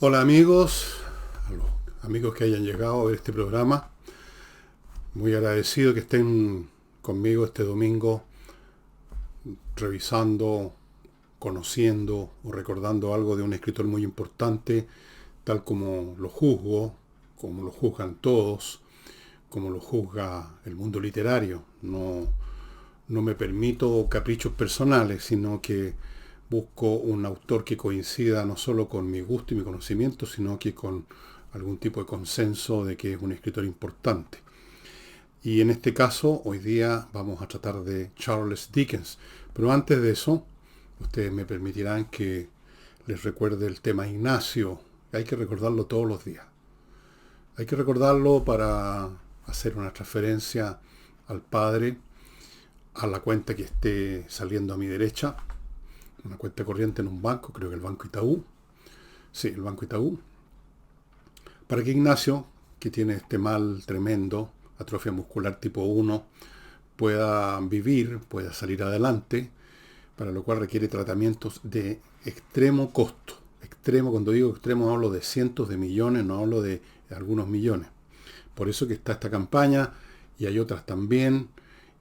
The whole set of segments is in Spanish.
Hola amigos, a los amigos que hayan llegado a ver este programa, muy agradecido que estén conmigo este domingo revisando, conociendo o recordando algo de un escritor muy importante, tal como lo juzgo, como lo juzgan todos, como lo juzga el mundo literario. No me permito caprichos personales, sino que busco un autor que coincida no solo con mi gusto y mi conocimiento, sino que con algún tipo de consenso de que es un escritor importante. Y en este caso, hoy día vamos a tratar de Charles Dickens. Pero antes de eso, ustedes me permitirán que les recuerde el tema Ignacio. Hay que recordarlo todos los días. Hay que recordarlo para hacer una transferencia al Padre, a la cuenta que esté saliendo a mi derecha, una cuenta corriente en un banco, creo que el Banco Itaú. Sí, el Banco Itaú. Para que Ignacio, que tiene este mal tremendo, atrofia muscular tipo 1, pueda vivir, pueda salir adelante, para lo cual requiere tratamientos de extremo costo. Extremo, cuando digo extremo hablo de cientos de millones, no hablo de algunos millones. Por eso que está esta campaña y hay otras también,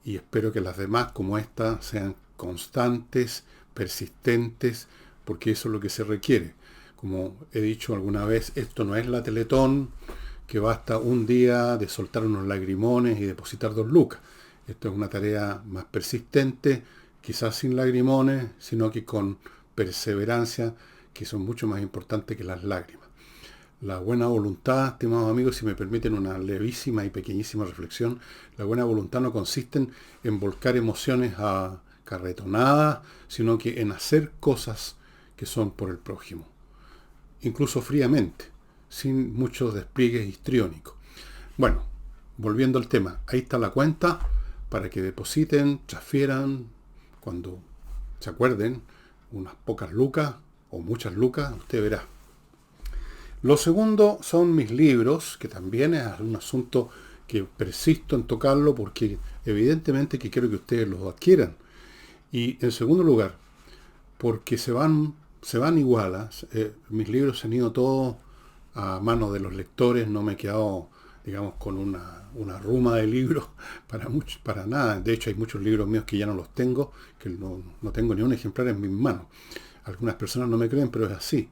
y espero que las demás como esta sean constantes, persistentes, porque eso es lo que se requiere. Como he dicho alguna vez, esto no es la Teletón, que basta un día de soltar unos lagrimones y depositar 2 lucas. Esto es una tarea más persistente, quizás sin lagrimones, sino que con perseverancia, que son mucho más importantes que las lágrimas. La buena voluntad, estimados amigos, si me permiten una levísima y pequeñísima reflexión, la buena voluntad no consiste en volcar emociones a carretonadas, sino que en hacer cosas que son por el prójimo, incluso fríamente, sin muchos despliegues histriónicos. Bueno, volviendo al tema, ahí está la cuenta para que depositen, transfieran, cuando se acuerden, unas pocas lucas o muchas lucas, usted verá. Lo segundo son mis libros, que también es un asunto que persisto en tocarlo porque evidentemente que quiero que ustedes los adquieran. Y en segundo lugar, porque se van igualas. Mis libros se han ido todos a manos de los lectores, no me he quedado, digamos, con una ruma de libros para nada. De hecho, hay muchos libros míos que ya no los tengo, que no tengo ni un ejemplar en mis manos. Algunas personas no me creen, pero es así.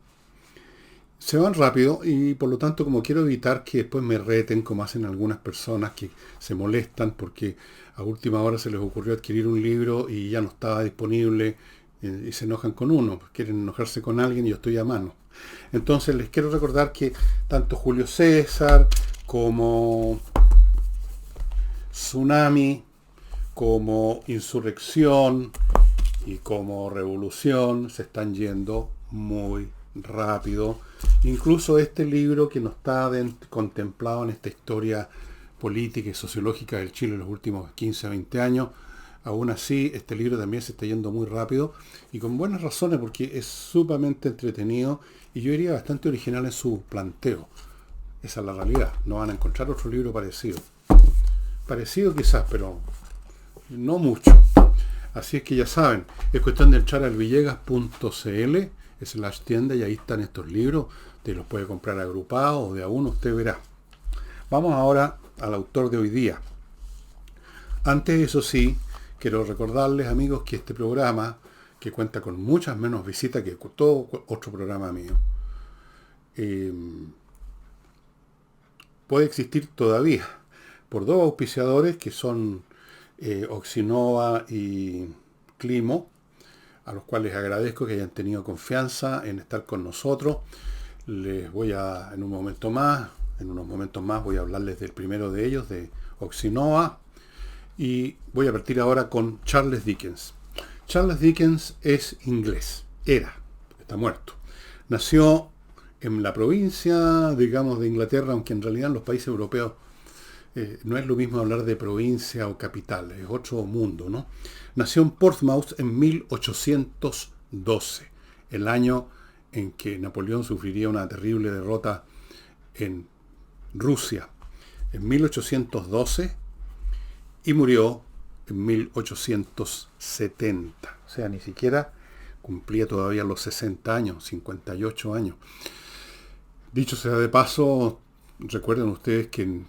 Se van rápido y por lo tanto, como quiero evitar que después me reten, como hacen algunas personas que se molestan porque a última hora se les ocurrió adquirir un libro y ya no estaba disponible, y se enojan con uno, quieren enojarse con alguien y yo estoy a mano. Entonces les quiero recordar que tanto Julio César como Tsunami, como Insurrección y como Revolución se están yendo muy rápido. Incluso este libro que no está contemplado en esta historia política y sociológica del Chile en los últimos 15 a 20 años, aún así este libro también se está yendo muy rápido y con buenas razones porque es sumamente entretenido y yo diría bastante original en su planteo. Esa es la realidad. No van a encontrar otro libro parecido. Parecido quizás, pero no mucho. Así es que ya saben, es cuestión de entrar al villegas.cl/tienda y ahí están estos libros. Te los puede comprar agrupados o de a uno, usted verá. Vamos ahora al autor de hoy día. Antes, eso sí, quiero recordarles, amigos, que este programa, que cuenta con muchas menos visitas que todo otro programa mío, eh, puede existir todavía por 2 auspiciadores que son Oxinova y Climo, a los cuales agradezco que hayan tenido confianza en estar con nosotros. Les voy a, en unos momentos más voy a hablarles del primero de ellos, de Oxinova, y voy a partir ahora con Charles Dickens. Charles Dickens es inglés, está muerto. Nació en la provincia, digamos, de Inglaterra, aunque en realidad en los países europeos no es lo mismo hablar de provincia o capital, es otro mundo, ¿no? Nació en Portsmouth en 1812, el año en que Napoleón sufriría una terrible derrota en Rusia, en 1812, y murió en 1870. O sea, ni siquiera cumplía todavía los 60 años, 58 años. Dicho sea de paso, recuerden ustedes que en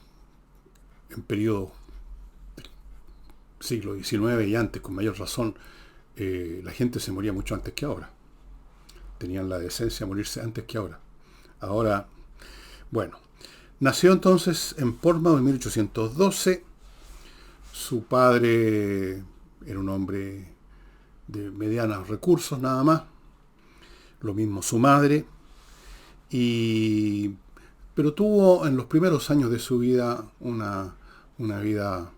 periodo siglo XIX y antes, con mayor razón, la gente se moría mucho antes que ahora. Tenían la decencia de morirse antes que ahora. Ahora, bueno, nació entonces en Portsmouth en 1812. Su padre era un hombre de medianos recursos nada más. Lo mismo su madre. Y, pero tuvo en los primeros años de su vida una vida,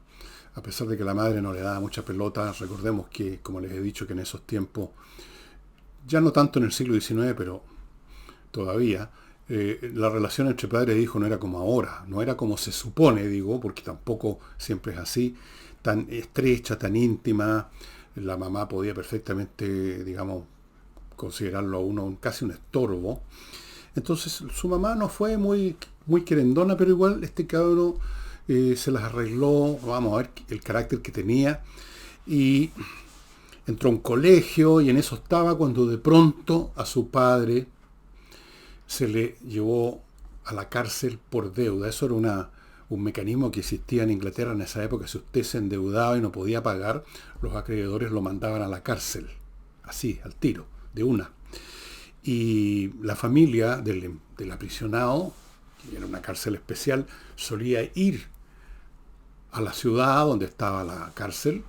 a pesar de que la madre no le daba mucha pelota. Recordemos que, como les he dicho, que en esos tiempos, ya no tanto en el siglo XIX, pero todavía, la relación entre padre e hijo no era como ahora, no era como se supone, digo, porque tampoco siempre es así, tan estrecha, tan íntima. La mamá podía perfectamente, digamos, considerarlo a uno casi un estorbo. Entonces su mamá no fue muy querendona, pero igual este cabro se las arregló, vamos a ver el carácter que tenía, y entró a un colegio y en eso estaba cuando de pronto a su padre se le llevó a la cárcel por deuda. Eso era un mecanismo que existía en Inglaterra en esa época. Si usted se endeudaba y no podía pagar, los acreedores lo mandaban a la cárcel, así, al tiro, de una. Y la familia del aprisionado, que era una cárcel especial, solía ir a la ciudad donde estaba la cárcel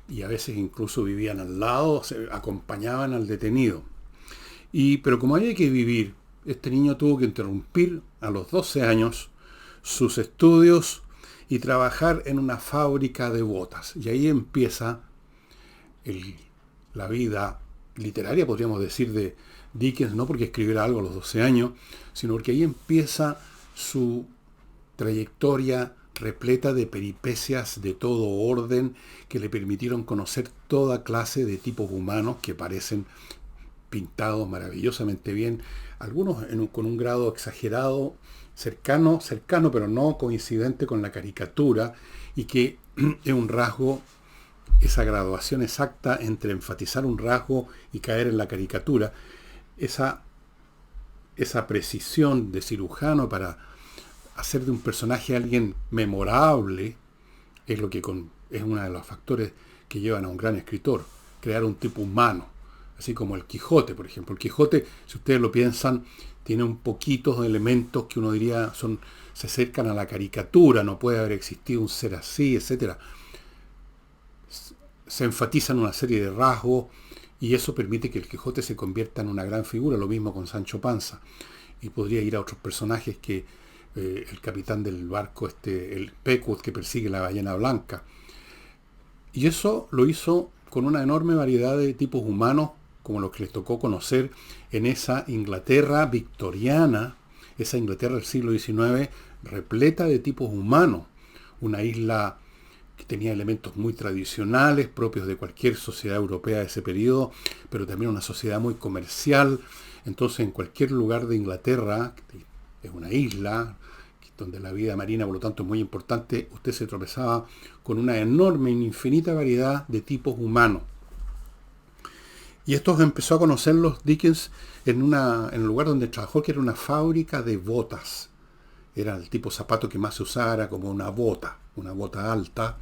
y a veces incluso vivían al lado, acompañaban al detenido. Pero como había que vivir, este niño tuvo que interrumpir a los 12 años sus estudios y trabajar en una fábrica de botas. Y ahí empieza la vida literaria, podríamos decir, de Dickens, no porque escribiera algo a los 12 años, sino porque ahí empieza su trayectoria repleta de peripecias de todo orden que le permitieron conocer toda clase de tipos humanos que parecen pintados maravillosamente bien, algunos con un grado exagerado, cercano, pero no coincidente con la caricatura, y que es un rasgo, esa graduación exacta entre enfatizar un rasgo y caer en la caricatura, esa precisión de cirujano para hacer de un personaje a alguien memorable, es lo que es uno de los factores que llevan a un gran escritor, crear un tipo humano, así como el Quijote, por ejemplo. El Quijote, si ustedes lo piensan, tiene un poquito de elementos que uno diría se acercan a la caricatura, no puede haber existido un ser así, etc. Se enfatizan una serie de rasgos y eso permite que el Quijote se convierta en una gran figura, lo mismo con Sancho Panza. Y podría ir a otros personajes que el capitán del barco, el Pequod, que persigue la ballena blanca. Y eso lo hizo con una enorme variedad de tipos humanos, como los que les tocó conocer en esa Inglaterra victoriana, esa Inglaterra del siglo XIX, repleta de tipos humanos. Una isla que tenía elementos muy tradicionales, propios de cualquier sociedad europea de ese periodo, pero también una sociedad muy comercial. Entonces, en cualquier lugar de Inglaterra, es una isla, donde la vida marina, por lo tanto, es muy importante, usted se tropezaba con una enorme, infinita variedad de tipos humanos. Y estos empezó a conocerlos Dickens en el lugar donde trabajó, que era una fábrica de botas. Era el tipo de zapato que más se usara, como una bota alta.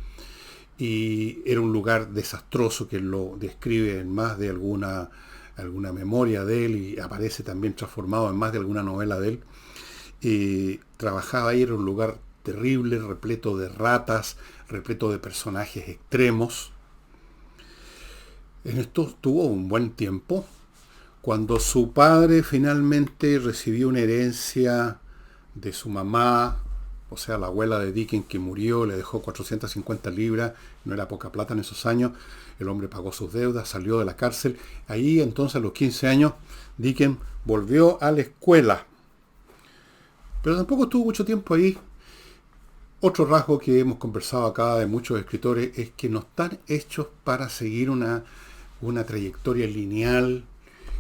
Y era un lugar desastroso que lo describe en más de alguna memoria de él y aparece también transformado en más de alguna novela de él. Trabajaba ahí, era un lugar terrible, repleto de ratas, repleto de personajes extremos. En esto tuvo un buen tiempo. Cuando su padre finalmente recibió una herencia de su mamá, o sea, la abuela de Dickens, que murió, le dejó 450 libras, no era poca plata en esos años, el hombre pagó sus deudas, salió de la cárcel. Ahí entonces a los 15 años Dickens volvió a la escuela. Pero tampoco estuvo mucho tiempo ahí. Otro rasgo que hemos conversado acá de muchos escritores es que no están hechos para seguir una trayectoria lineal,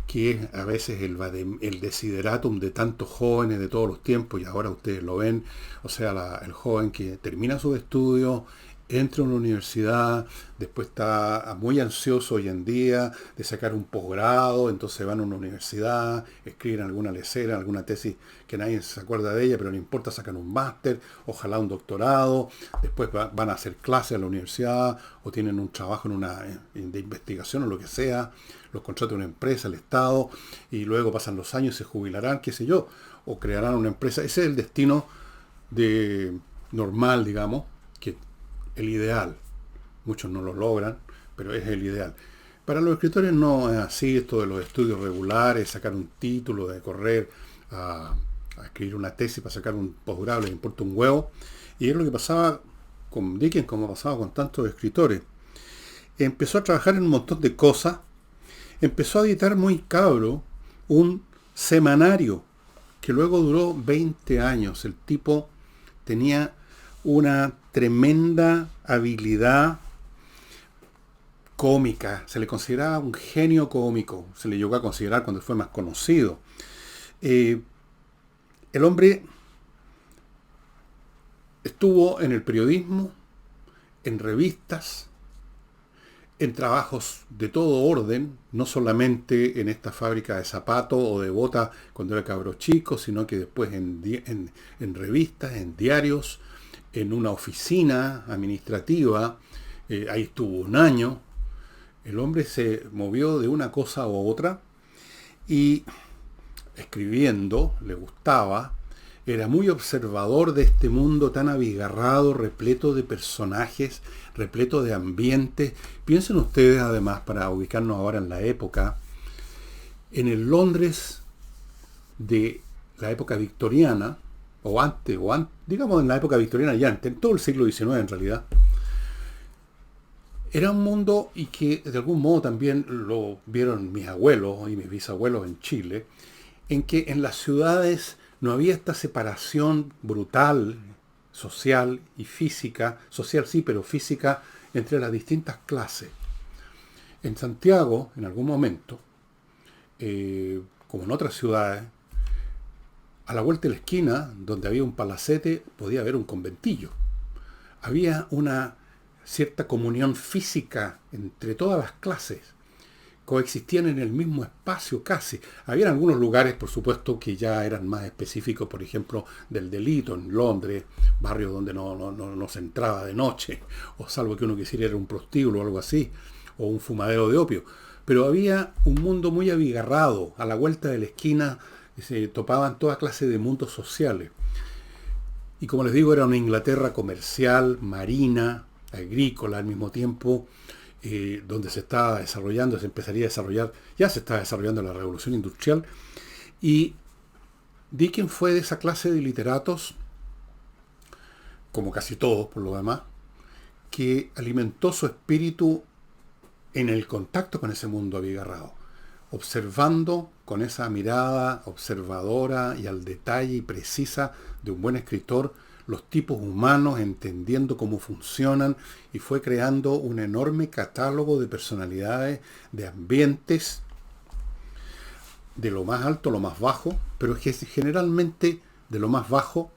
que es a veces el desideratum de tantos jóvenes de todos los tiempos, y ahora ustedes lo ven. O sea, el joven que termina sus estudios, entra a una universidad, después está muy ansioso hoy en día de sacar un posgrado, entonces van a una universidad, escriben alguna lecera, alguna tesis que nadie se acuerda de ella, pero no importa, sacan un máster, ojalá un doctorado, después van a hacer clases a la universidad o tienen un trabajo de investigación o lo que sea, los contrata una empresa, el Estado, y luego pasan los años, se jubilarán, qué sé yo, o crearán una empresa. Ese es el destino normal, digamos, que el ideal. Muchos no lo logran, pero es el ideal. Para los escritores no es así, esto de los estudios regulares, sacar un título, de correr a escribir una tesis para sacar un posgrado, les importa un huevo. Y es lo que pasaba con Dickens, como pasaba con tantos escritores. Empezó a trabajar en un montón de cosas, empezó a editar muy cabro un semanario que luego duró 20 años. El tipo tenía una tremenda habilidad cómica, se le consideraba un genio cómico, se le llegó a considerar cuando fue más conocido. El hombre estuvo en el periodismo, en revistas, en trabajos de todo orden, no solamente en esta fábrica de zapatos o de botas cuando era cabro chico, sino que después en revistas, en diarios, en una oficina administrativa, ahí estuvo un año. El hombre se movió de una cosa a otra y escribiendo, le gustaba, era muy observador de este mundo tan abigarrado, repleto de personajes, repleto de ambientes. Piensen ustedes, además, para ubicarnos ahora en la época, en el Londres de la época victoriana, o antes, digamos en la época victoriana y antes, en todo el siglo XIX en realidad, era un mundo, y que de algún modo también lo vieron mis abuelos y mis bisabuelos en Chile, en que en las ciudades no había esta separación brutal, social y física, social sí, pero física, entre las distintas clases. En Santiago, en algún momento, como en otras ciudades, a la vuelta de la esquina, donde había un palacete, podía haber un conventillo. Había una cierta comunión física entre todas las clases. Coexistían en el mismo espacio casi. Había algunos lugares, por supuesto, que ya eran más específicos, por ejemplo, del delito en Londres, barrios donde no se entraba de noche, o salvo que uno quisiera ir a un prostíbulo o algo así, o un fumadero de opio. Pero había un mundo muy abigarrado. A la vuelta de la esquina se topaban toda clase de mundos sociales. Y como les digo, era una Inglaterra comercial, marina, agrícola al mismo tiempo, donde se estaba desarrollando, se empezaría a desarrollar, ya se estaba desarrollando la revolución industrial, y Dickens fue de esa clase de literatos, como casi todos por lo demás, que alimentó su espíritu en el contacto con ese mundo abigarrado, observando con esa mirada observadora y al detalle y precisa de un buen escritor los tipos humanos, entendiendo cómo funcionan, y fue creando un enorme catálogo de personalidades, de ambientes, de lo más alto a lo más bajo, pero es que generalmente de lo más bajo,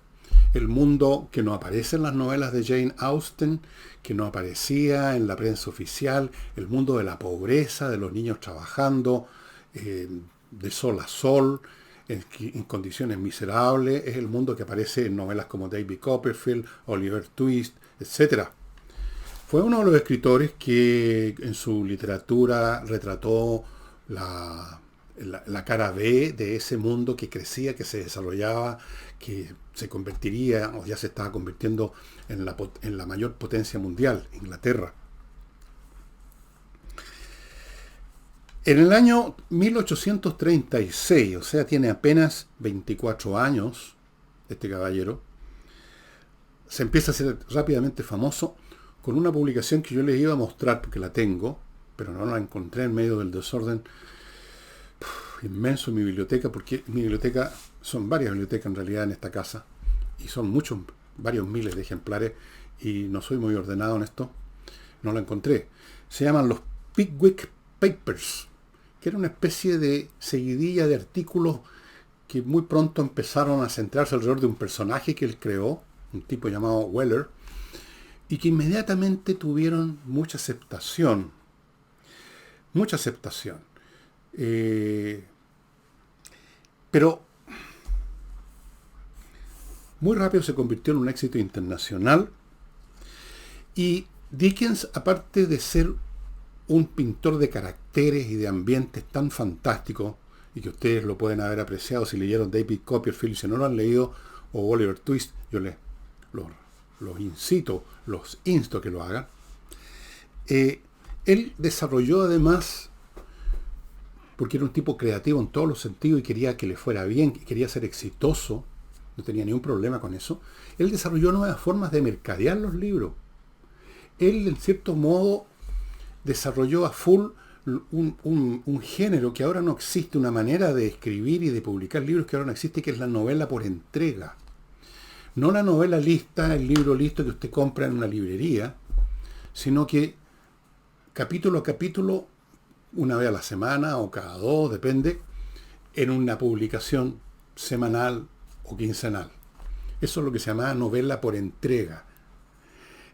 el mundo que no aparece en las novelas de Jane Austen, que no aparecía en la prensa oficial, el mundo de la pobreza, de los niños trabajando, de sol a sol, en condiciones miserables, es el mundo que aparece en novelas como David Copperfield, Oliver Twist, etc. Fue uno de los escritores que en su literatura retrató la cara B de ese mundo que crecía, que se desarrollaba, que se convertiría, o ya se estaba convirtiendo en la mayor potencia mundial, Inglaterra. En el año 1836, o sea, tiene apenas 24 años, este caballero, se empieza a hacer rápidamente famoso con una publicación que yo les iba a mostrar porque la tengo, pero no la encontré en medio del desorden inmenso en mi biblioteca, porque mi biblioteca, son varias bibliotecas en realidad en esta casa, y son varios miles de ejemplares, y no soy muy ordenado en esto, no la encontré. Se llaman los Pickwick Papers, que era una especie de seguidilla de artículos que muy pronto empezaron a centrarse alrededor de un personaje que él creó, un tipo llamado Weller, y que inmediatamente tuvieron mucha aceptación. Mucha aceptación. Pero muy rápido se convirtió en un éxito internacional. Y Dickens, aparte de ser un pintor de caracteres y de ambientes tan fantásticos, y que ustedes lo pueden haber apreciado si leyeron David Copperfield, si no lo han leído, o Oliver Twist, yo los incito, los insto a que lo hagan. Él desarrolló además, porque era un tipo creativo en todos los sentidos y quería que le fuera bien, quería ser exitoso, no tenía ningún problema con eso, él desarrolló nuevas formas de mercadear los libros. Él, en cierto modo, desarrolló a full un género que ahora no existe, una manera de escribir y de publicar libros que ahora no existe, que es la novela por entrega. No la novela lista, el libro listo que usted compra en una librería, sino que capítulo a capítulo, una vez a la semana o cada dos, depende, en una publicación semanal o quincenal. Eso es lo que se llamaba novela por entrega.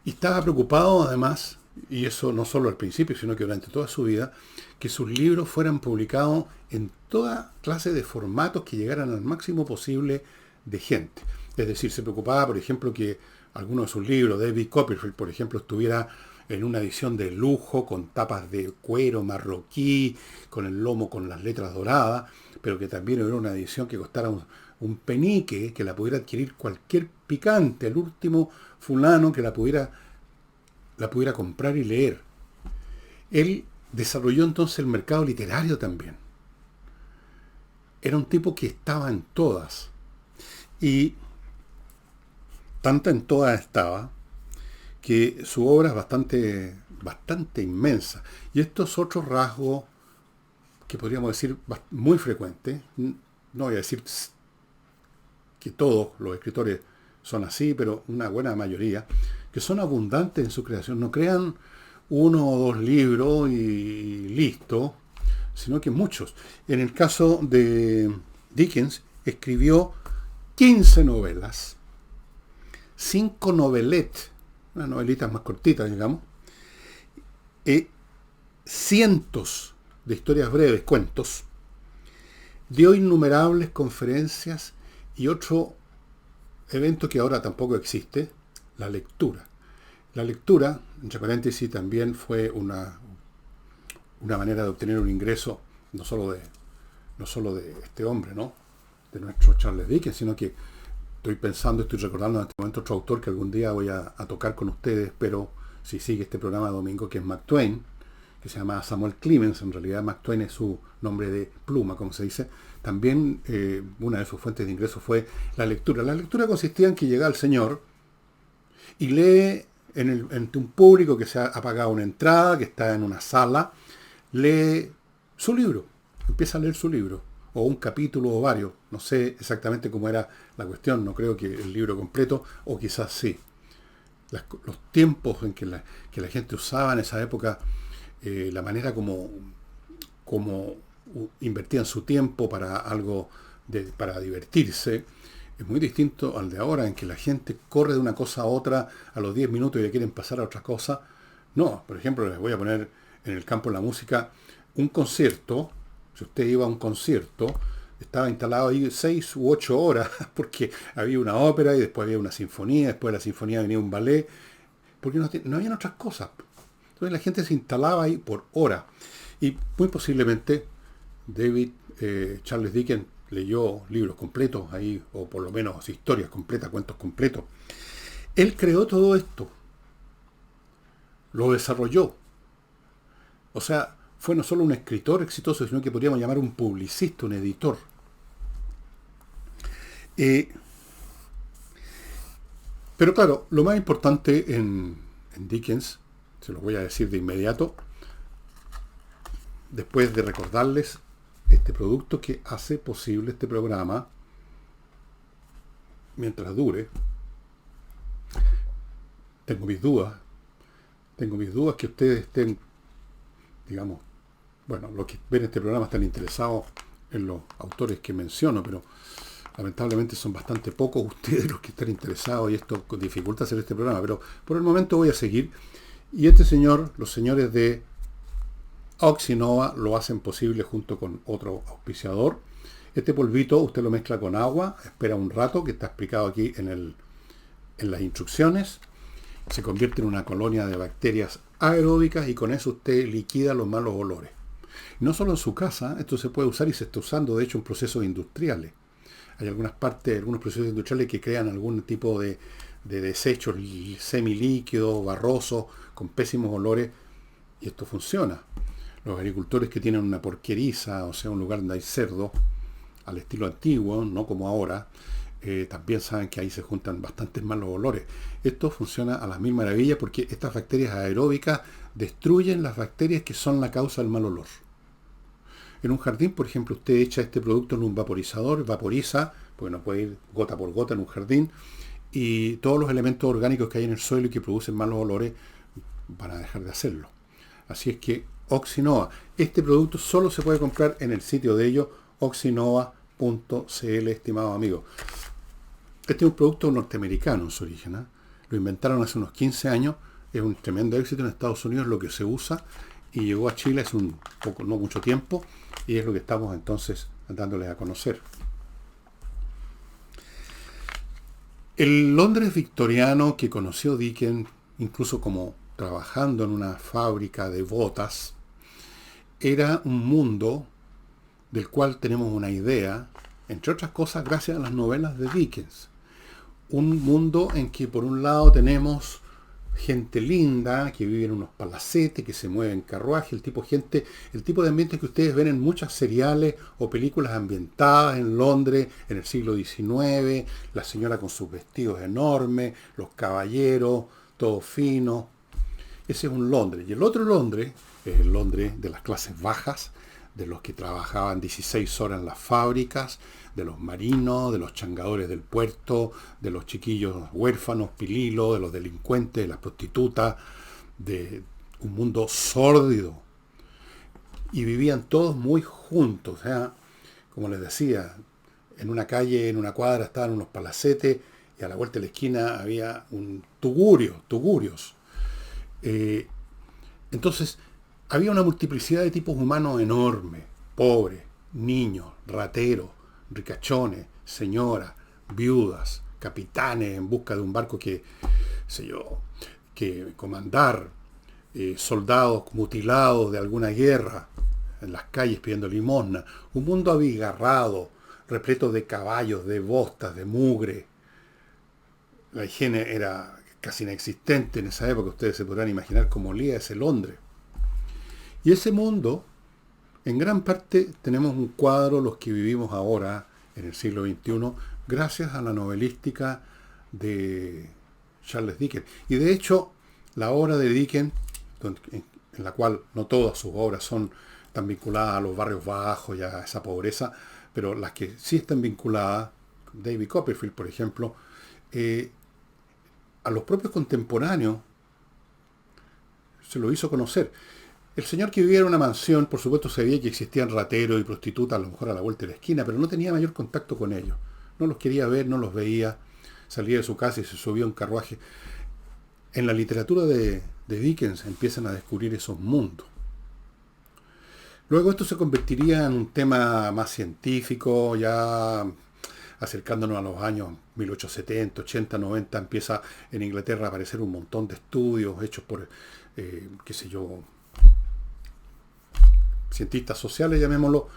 Y estaba preocupado además, y eso no solo al principio, sino que durante toda su vida, que sus libros fueran publicados en toda clase de formatos que llegaran al máximo posible de gente. Es decir, se preocupaba, por ejemplo, que alguno de sus libros, David Copperfield, por ejemplo, estuviera en una edición de lujo, con tapas de cuero marroquí, con el lomo con las letras doradas, pero que también hubiera una edición que costara un penique, que la pudiera adquirir cualquier picante, el último fulano que la pudiera comprar y leer. Él desarrolló entonces el mercado literario también. Era un tipo que estaba en todas. Y tanto en todas estaba, que su obra es bastante inmensa. Y estos otros rasgos, que podríamos decir muy frecuentes, no voy a decir que todos los escritores son así, pero una buena mayoría, que son abundantes en su creación. No crean uno o dos libros y listo, sino que muchos. En el caso de Dickens, escribió 15 novelas, 5 novelettes, unas novelitas más cortitas, digamos, cientos de historias breves, cuentos, dio innumerables conferencias y otro evento que ahora tampoco existe, la lectura. La lectura, entre paréntesis, también fue una manera de obtener un ingreso, no solo de este hombre, ¿no?, de nuestro Charles Dickens, sino que estoy recordando en este momento otro autor que algún día voy a tocar con ustedes, pero si sigue este programa domingo, que es Mark Twain, que se llama Samuel Clemens. En realidad Mark Twain es su nombre de pluma, como se dice. También una de sus fuentes de ingresos fue la lectura. La lectura consistía en que llega el señor y lee entre un público que se ha pagado una entrada, que está en una sala, lee su libro, empieza a leer su libro, o un capítulo o varios. No sé exactamente cómo era la cuestión, no creo que el libro completo, o quizás sí. Los tiempos en que la gente usaba en esa época, la manera como invertían su tiempo para algo, para divertirse, es muy distinto al de ahora, en que la gente corre de una cosa a otra a los 10 minutos y le quieren pasar a otra cosa. No, por ejemplo, les voy a poner en el campo de la música un concierto. Si usted iba a un concierto, estaba instalado ahí 6 u 8 horas, porque había una ópera y después había una sinfonía, después de la sinfonía venía un ballet, porque no habían otras cosas. Entonces la gente se instalaba ahí por hora. Y muy posiblemente Charles Dickens leyó libros completos ahí, o por lo menos historias completas, cuentos completos. Él creó todo esto, lo desarrolló. O sea, fue no solo un escritor exitoso, sino que podríamos llamar un publicista, un editor. Pero claro, lo más importante en Dickens, se los voy a decir de inmediato, después de recordarles este producto que hace posible este programa, mientras dure. Tengo mis dudas que ustedes estén, digamos, bueno, los que ven este programa están interesados en los autores que menciono, pero Lamentablemente son bastante pocos ustedes los que están interesados y esto dificulta hacer este programa, pero por el momento voy a seguir. Y este señor, los señores de Oxinova lo hacen posible junto con otro auspiciador. Este polvito usted lo mezcla con agua, espera un rato, que está explicado aquí en las instrucciones. Se convierte en una colonia de bacterias aeróbicas y con eso usted liquida los malos olores. No solo en su casa, esto se puede usar y se está usando de hecho en procesos industriales. Hay algunas partes, algunos procesos industriales que crean algún tipo de desechos semilíquidos, barrosos, con pésimos olores, y esto funciona. Los agricultores que tienen una porqueriza, o sea, un lugar donde hay cerdo, al estilo antiguo, no como ahora, también saben que ahí se juntan bastantes malos olores. Esto funciona a las mil maravillas porque estas bacterias aeróbicas destruyen las bacterias que son la causa del mal olor. En un jardín, por ejemplo, usted echa este producto en un vaporizador, vaporiza, porque no puede ir gota por gota en un jardín, y todos los elementos orgánicos que hay en el suelo y que producen malos olores van a dejar de hacerlo. Así es que Oxinova, este producto solo se puede comprar en el sitio de ellos, oxinova.cl, estimado amigo. Este es un producto norteamericano en su origen, ¿eh? Lo inventaron hace unos 15 años, es un tremendo éxito en Estados Unidos, lo que se usa, y llegó a Chile hace un poco, no mucho tiempo, y es lo que estamos entonces dándoles a conocer. El Londres victoriano que conoció Dickens, incluso como trabajando en una fábrica de botas, era un mundo del cual tenemos una idea, entre otras cosas gracias a las novelas de Dickens. Un mundo en que por un lado tenemos gente linda, que vive en unos palacetes, que se mueve en carruaje, el tipo de ambiente que ustedes ven en muchas seriales o películas ambientadas en Londres en el siglo XIX, la señora con sus vestidos enormes, los caballeros, todo fino. Ese es un Londres. Y el otro Londres es el Londres de las clases bajas, de los que trabajaban 16 horas en las fábricas, de los marinos, de los changadores del puerto, de los chiquillos huérfanos, pililos, de los delincuentes, de las prostitutas, de un mundo sórdido. Y vivían todos muy juntos. O sea, como les decía, en una calle, en una cuadra estaban unos palacetes y a la vuelta de la esquina había un tugurios. Entonces, había una multiplicidad de tipos humanos enorme, pobres, niños, rateros, ricachones, señoras, viudas, capitanes en busca de un barco que comandar, soldados mutilados de alguna guerra, en las calles pidiendo limosna, un mundo abigarrado, repleto de caballos, de bostas, de mugre. La higiene era casi inexistente en esa época, ustedes se podrán imaginar cómo olía ese Londres. Y ese mundo, en gran parte, tenemos un cuadro, los que vivimos ahora, en el siglo XXI, gracias a la novelística de Charles Dickens. Y de hecho, la obra de Dickens, en la cual no todas sus obras están vinculadas a los barrios bajos y a esa pobreza, pero las que sí están vinculadas, David Copperfield, por ejemplo, a los propios contemporáneos se lo hizo conocer. El señor que vivía en una mansión, por supuesto, sabía que existían rateros y prostitutas a lo mejor a la vuelta de la esquina, pero no tenía mayor contacto con ellos. No los quería ver, no los veía. Salía de su casa y se subía a un carruaje. En la literatura de Dickens empiezan a descubrir esos mundos. Luego esto se convertiría en un tema más científico, ya acercándonos a los años 1870, 80, 90, empieza en Inglaterra a aparecer un montón de estudios hechos por, cientistas sociales, llamémoslo,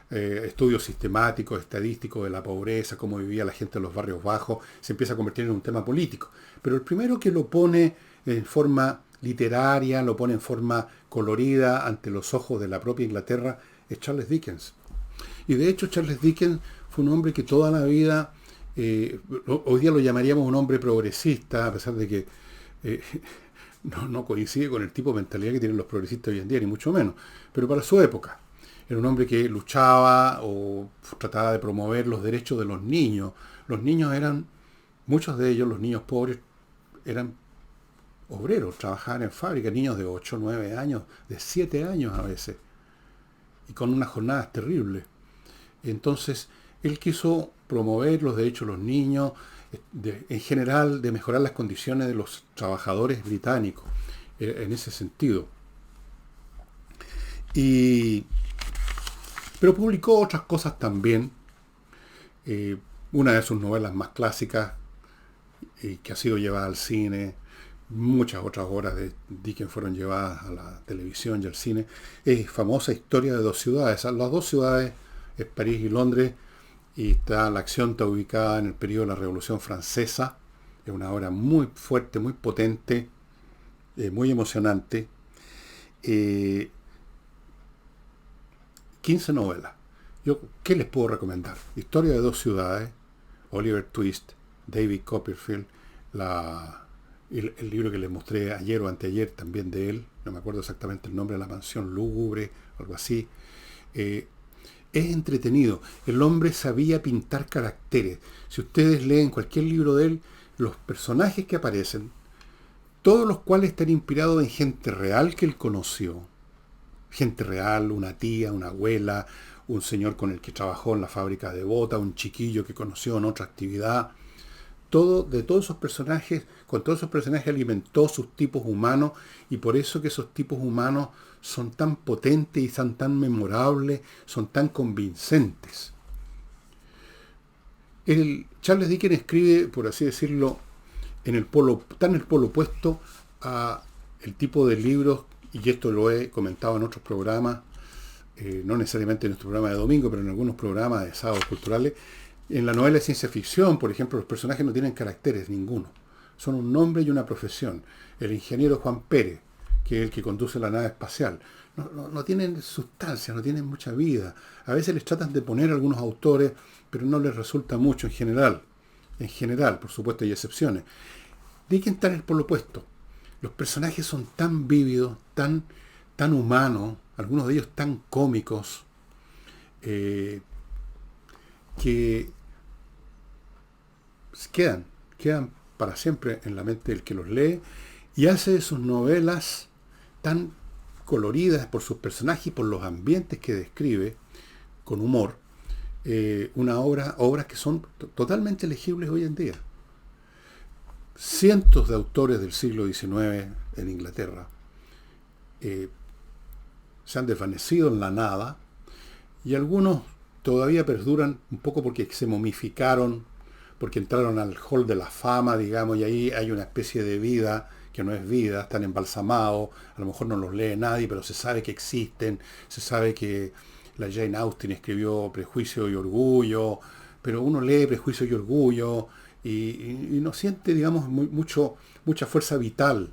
estudios sistemáticos, estadísticos de la pobreza, cómo vivía la gente en los barrios bajos, se empieza a convertir en un tema político. Pero el primero que lo pone en forma literaria, lo pone en forma colorida ante los ojos de la propia Inglaterra, es Charles Dickens. Y de hecho Charles Dickens fue un hombre que toda la vida, hoy día lo llamaríamos un hombre progresista, a pesar de que no coincide con el tipo de mentalidad que tienen los progresistas hoy en día, ni mucho menos. Pero para su época, era un hombre que luchaba o trataba de promover los derechos de los niños. Los niños muchos de ellos, los niños pobres, eran obreros, trabajaban en fábricas, niños de 8, 9 años, de 7 años a veces, y con unas jornadas terribles. Entonces, él quiso promover los derechos de los niños, en general de mejorar las condiciones de los trabajadores británicos, en ese sentido. Pero publicó otras cosas también. Una de sus novelas más clásicas, que ha sido llevada al cine, muchas otras obras de Dickens fueron llevadas a la televisión y al cine, es famosa Historia de dos ciudades. Las dos ciudades es París y Londres, y la acción está ubicada en el periodo de la Revolución Francesa. Es una obra muy fuerte, muy potente, muy emocionante. 15 novelas. ¿Qué les puedo recomendar? Historia de dos ciudades, Oliver Twist, David Copperfield, el libro que les mostré ayer o anteayer también de él, no me acuerdo exactamente el nombre, La mansión lúgubre, algo así. Es entretenido. El hombre sabía pintar caracteres. Si ustedes leen cualquier libro de él, los personajes que aparecen, todos los cuales están inspirados en gente real que él conoció. Gente real, una tía, una abuela, un señor con el que trabajó en la fábrica de botas, un chiquillo que conoció en otra actividad. De todos esos personajes, con todos esos personajes alimentó sus tipos humanos, y por eso que esos tipos humanos son tan potentes y son tan memorables, son tan convincentes. Charles Dickens escribe, por así decirlo, está en el polo opuesto a el tipo de libros, y esto lo he comentado en otros programas, no necesariamente en nuestro programa de domingo, pero en algunos programas de sábados culturales. En la novela de ciencia ficción, por ejemplo, los personajes no tienen caracteres ninguno. Son un nombre y una profesión. El ingeniero Juan Pérez, que es el que conduce la nave espacial, no tienen sustancia, no tienen mucha vida. A veces les tratan de poner algunos autores, pero no les resulta mucho en general. En general, por supuesto, hay excepciones. Dickens está en el polo opuesto. Los personajes son tan vívidos, tan humanos, algunos de ellos tan cómicos, que quedan para siempre en la mente del que los lee, y hace de sus novelas tan coloridas por sus personajes y por los ambientes que describe con humor, obras que son totalmente legibles hoy en día. Cientos de autores del siglo XIX en Inglaterra se han desvanecido en la nada, y algunos todavía perduran un poco porque se momificaron, porque entraron al hall de la fama, digamos, y ahí hay una especie de vida que no es vida, están embalsamados, a lo mejor no los lee nadie, pero se sabe que existen, se sabe que la Jane Austen escribió Prejuicio y Orgullo, pero uno lee Prejuicio y Orgullo y no siente, digamos, mucha fuerza vital,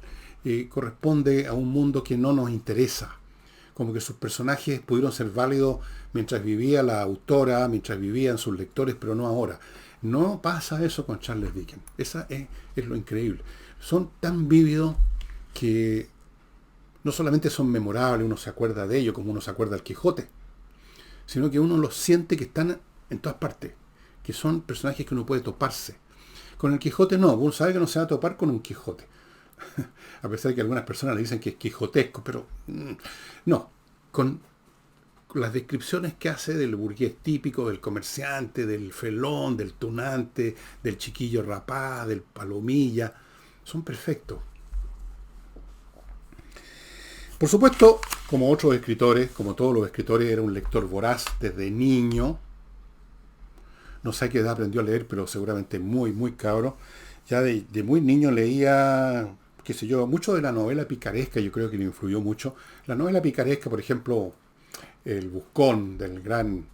corresponde a un mundo que no nos interesa, como que sus personajes pudieron ser válidos mientras vivía la autora, mientras vivían sus lectores, pero no ahora. No pasa eso con Charles Dickens. Esa es lo increíble. Son tan vívidos que no solamente son memorables, uno se acuerda de ellos como uno se acuerda del Quijote, sino que uno los siente que están en todas partes, que son personajes que uno puede toparse. Con el Quijote no, uno sabe que no se va a topar con un Quijote. A pesar de que algunas personas le dicen que es quijotesco, pero no. Con las descripciones que hace del burgués típico, del comerciante, del felón, del tunante, del chiquillo rapaz, del palomilla, son perfectos. Por supuesto, como otros escritores, como todos los escritores, era un lector voraz desde niño. No sé a qué edad aprendió a leer, pero seguramente muy, muy cabro. Ya de muy niño leía, qué sé yo, mucho de la novela picaresca, yo creo que le influyó mucho. La novela picaresca, por ejemplo, El Buscón, del gran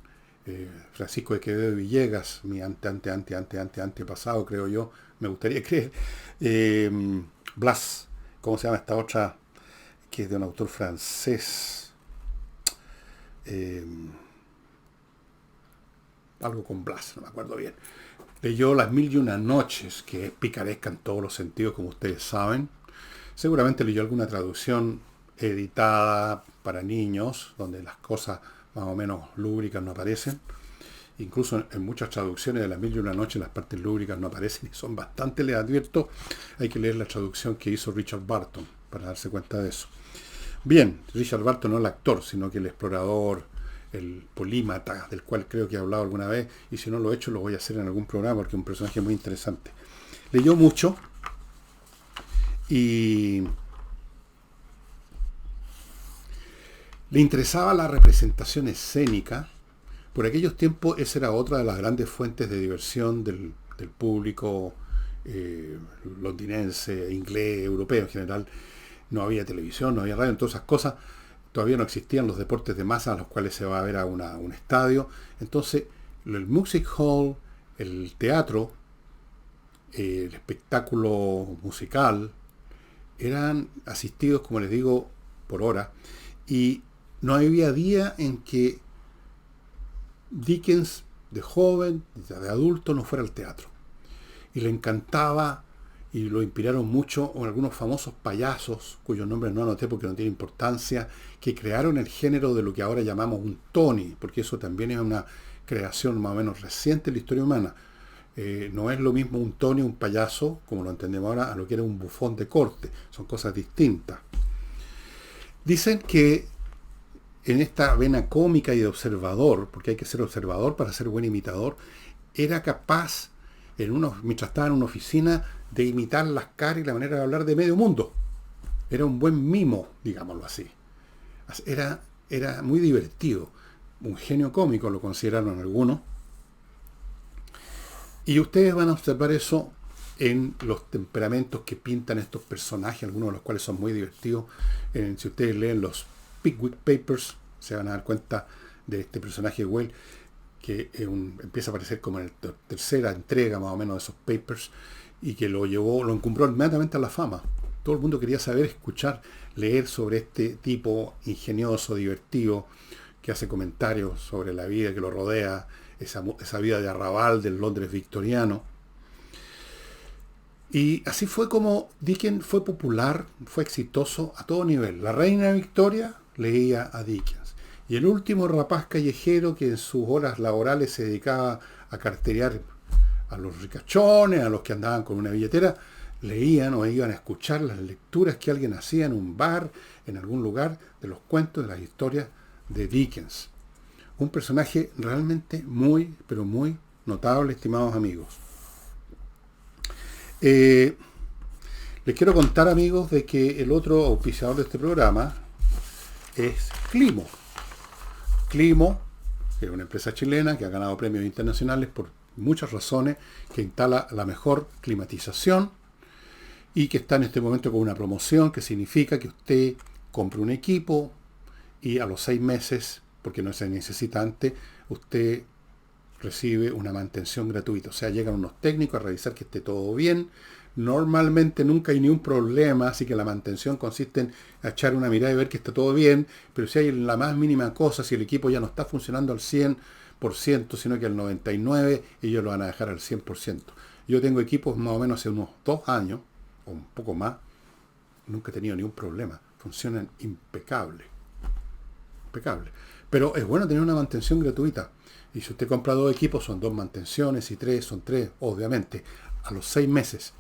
Francisco de Quevedo y Villegas, mi antepasado, creo yo, me gustaría creer. Blas, ¿cómo se llama esta otra? Que es de un autor francés. Algo con Blas, no me acuerdo bien. Leyó Las Mil y Una Noches, que es picaresca en todos los sentidos, como ustedes saben. Seguramente leyó alguna traducción editada para niños, donde las cosas más o menos lúbricas no aparecen. Incluso en muchas traducciones de Las Mil y Una Noches las partes lúbricas no aparecen y son bastante, les advierto, hay que leer la traducción que hizo Richard Burton para darse cuenta de eso. Bien, Richard Burton no el actor, sino que el explorador, el polímata, del cual creo que he hablado alguna vez, y si no lo he hecho lo voy a hacer en algún programa porque es un personaje muy interesante. Leyó mucho y le interesaba la representación escénica. Por aquellos tiempos esa era otra de las grandes fuentes de diversión del público londinense, inglés, europeo en general. No había televisión, no había radio, todas esas cosas. Todavía no existían los deportes de masa a los cuales se va a ver a un estadio. Entonces, el music hall, el teatro, el espectáculo musical, eran asistidos, como les digo, por hora. Y no había día en que Dickens, de joven, de adulto, no fuera al teatro. Y le encantaba, y lo inspiraron mucho algunos famosos payasos, cuyos nombres no anoté porque no tiene importancia, que crearon el género de lo que ahora llamamos un Tony, porque eso también es una creación más o menos reciente en la historia humana. No es lo mismo un Tony, un payaso, como lo entendemos ahora, a lo que era un bufón de corte. Son cosas distintas. Dicen que en esta vena cómica y de observador, porque hay que ser observador para ser buen imitador, era capaz, mientras estaba en una oficina, de imitar las caras y la manera de hablar de medio mundo. Era un buen mimo, digámoslo así. Era muy divertido. Un genio cómico lo consideraron algunos. Y ustedes van a observar eso en los temperamentos que pintan estos personajes, algunos de los cuales son muy divertidos. Si ustedes leen los Pickwick Papers, se van a dar cuenta de este personaje Well, que empieza a aparecer como en la tercera entrega más o menos de esos papers, y que lo encumbró inmediatamente a la fama. Todo el mundo quería saber, escuchar, leer sobre este tipo ingenioso, divertido, que hace comentarios sobre la vida que lo rodea, esa vida de arrabal del Londres victoriano. Y así fue como Dickens fue popular, fue exitoso a todo nivel. La reina Victoria leía a Dickens. Y el último rapaz callejero que en sus horas laborales se dedicaba a carterear a los ricachones, a los que andaban con una billetera, leían o iban a escuchar las lecturas que alguien hacía en un bar, en algún lugar, de los cuentos, de las historias de Dickens. Un personaje realmente muy, pero muy notable, estimados amigos. Les quiero contar, amigos, de que el otro auspiciador de este programa es Climo. Climo, que es una empresa chilena que ha ganado premios internacionales por muchas razones, que instala la mejor climatización y que está en este momento con una promoción que significa que usted compra un equipo y a los 6 meses, porque no se necesita antes, usted recibe una mantención gratuita. O sea, llegan unos técnicos a revisar que esté todo bien. Normalmente nunca hay ni un problema, así que la mantención consiste en echar una mirada y ver que está todo bien, pero si hay la más mínima cosa, si el equipo ya no está funcionando al 100%, sino que al 99%, ellos lo van a dejar al 100%. Yo tengo equipos más o menos hace unos 2 años, o un poco más, nunca he tenido ningún problema. Funcionan impecable. Impecable. Pero es bueno tener una mantención gratuita. Y si usted compra 2 equipos, son 2 mantenciones, y 3 son 3, obviamente, a los 6 meses.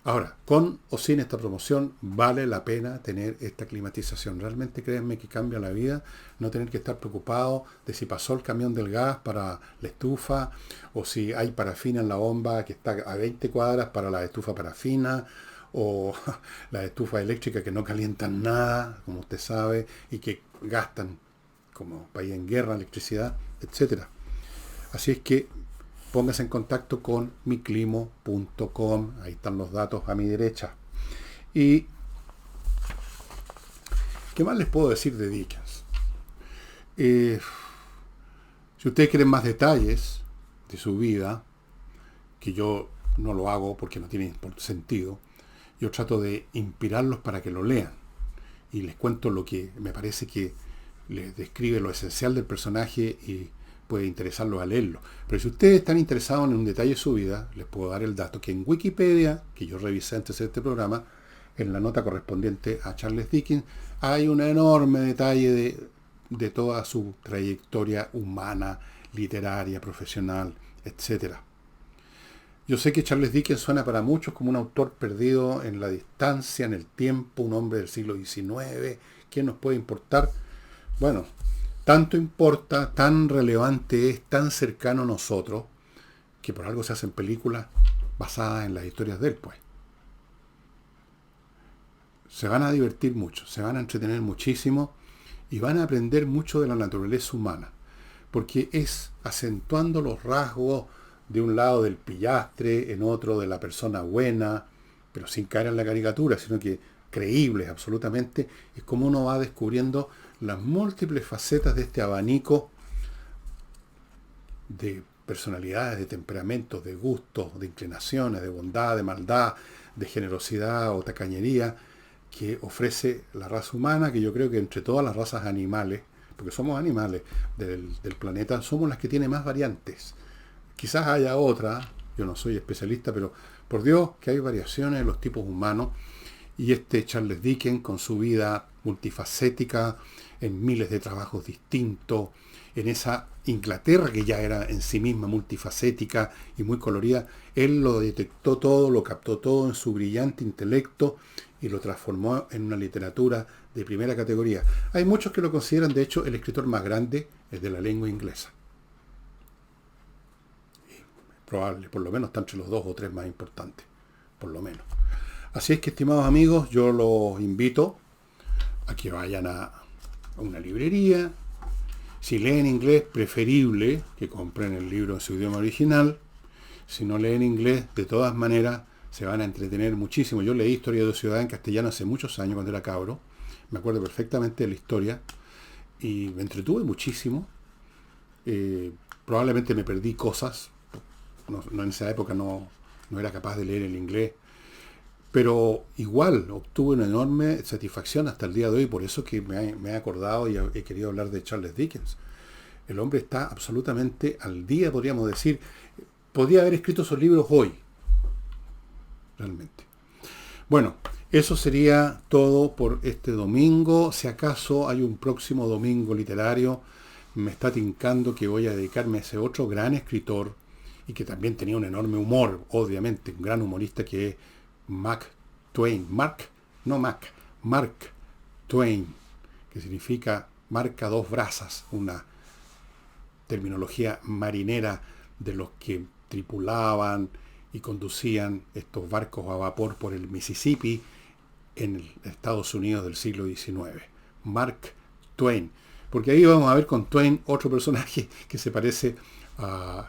Ahora, con o sin esta promoción, vale la pena tener esta climatización. Realmente créanme que cambia la vida, no tener que estar preocupado de si pasó el camión del gas para la estufa, o si hay parafina en la bomba que está a 20 cuadras para la estufa parafina, o la estufa eléctrica que no calientan nada, como usted sabe, y que gastan como país en guerra electricidad, etc. Así es que póngase en contacto con miclimo.com, ahí están los datos a mi derecha. Y ¿qué más les puedo decir de Dickens? Si ustedes quieren más detalles de su vida, que yo no lo hago porque no tiene sentido, yo trato de inspirarlos para que lo lean. Y les cuento lo que me parece que les describe lo esencial del personaje y puede interesarlos a leerlo. Pero si ustedes están interesados en un detalle de su vida, les puedo dar el dato que en Wikipedia, que yo revisé antes de este programa, en la nota correspondiente a Charles Dickens, hay un enorme detalle de toda su trayectoria humana, literaria, profesional, etc. Yo sé que Charles Dickens suena para muchos como un autor perdido en la distancia, en el tiempo, un hombre del siglo XIX. ¿Quién nos puede importar? Bueno, tanto importa, tan relevante es, tan cercano a nosotros, que por algo se hacen películas basadas en las historias de él, pues. Se van a divertir mucho, se van a entretener muchísimo y van a aprender mucho de la naturaleza humana, porque es acentuando los rasgos de un lado del pillastre, en otro de la persona buena, pero sin caer en la caricatura, sino que creíbles absolutamente, es como uno va descubriendo las múltiples facetas de este abanico de personalidades, de temperamentos, de gustos, de inclinaciones, de bondad, de maldad, de generosidad o tacañería que ofrece la raza humana, que yo creo que entre todas las razas animales, porque somos animales del planeta, somos las que tienen más variantes. Quizás haya otra, yo no soy especialista, pero por Dios que hay variaciones en los tipos humanos, y este Charles Dickens, con su vida multifacética, en miles de trabajos distintos, en esa Inglaterra que ya era en sí misma multifacética y muy colorida, él lo detectó todo, lo captó todo en su brillante intelecto y lo transformó en una literatura de primera categoría. Hay muchos que lo consideran, de hecho, el escritor más grande de la lengua inglesa. Probable, por lo menos está entre los 2 o 3 más importantes, por lo menos. Así es que, estimados amigos, yo los invito a que vayan a una librería. Si leen inglés, preferible que compren el libro en su idioma original. Si no leen inglés, de todas maneras, se van a entretener muchísimo. Yo leí Historia de dos ciudades en castellano hace muchos años, cuando era cabro. Me acuerdo perfectamente de la historia. Y me entretuve muchísimo. Probablemente me perdí cosas. En esa época no era capaz de leer el inglés. Pero igual obtuve una enorme satisfacción hasta el día de hoy, por eso que me he acordado y he querido hablar de Charles Dickens. El hombre está absolutamente al día, podríamos decir. Podría haber escrito esos libros hoy, realmente. Bueno, eso sería todo por este domingo. Si acaso hay un próximo domingo literario, me está tincando que voy a dedicarme a ese otro gran escritor y que también tenía un enorme humor, obviamente, un gran humorista, que es Mark Twain, Mark Twain, que significa marca dos brazas, una terminología marinera de los que tripulaban y conducían estos barcos a vapor por el Mississippi en Estados Unidos del siglo XIX. Mark Twain, porque ahí vamos a ver con Twain otro personaje que se parece a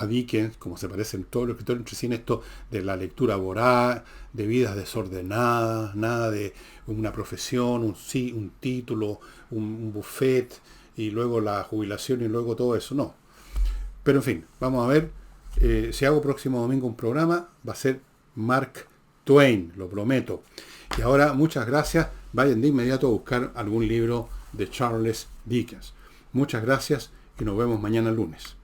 Dickens, como se parecen todos los escritores entre sí, en esto de la lectura voraz, de vidas desordenadas, nada de una profesión, un título, un buffet, y luego la jubilación y luego todo eso, no. Pero en fin, vamos a ver, si hago próximo domingo un programa, va a ser Mark Twain, lo prometo. Y ahora, muchas gracias, vayan de inmediato a buscar algún libro de Charles Dickens. Muchas gracias y nos vemos mañana lunes.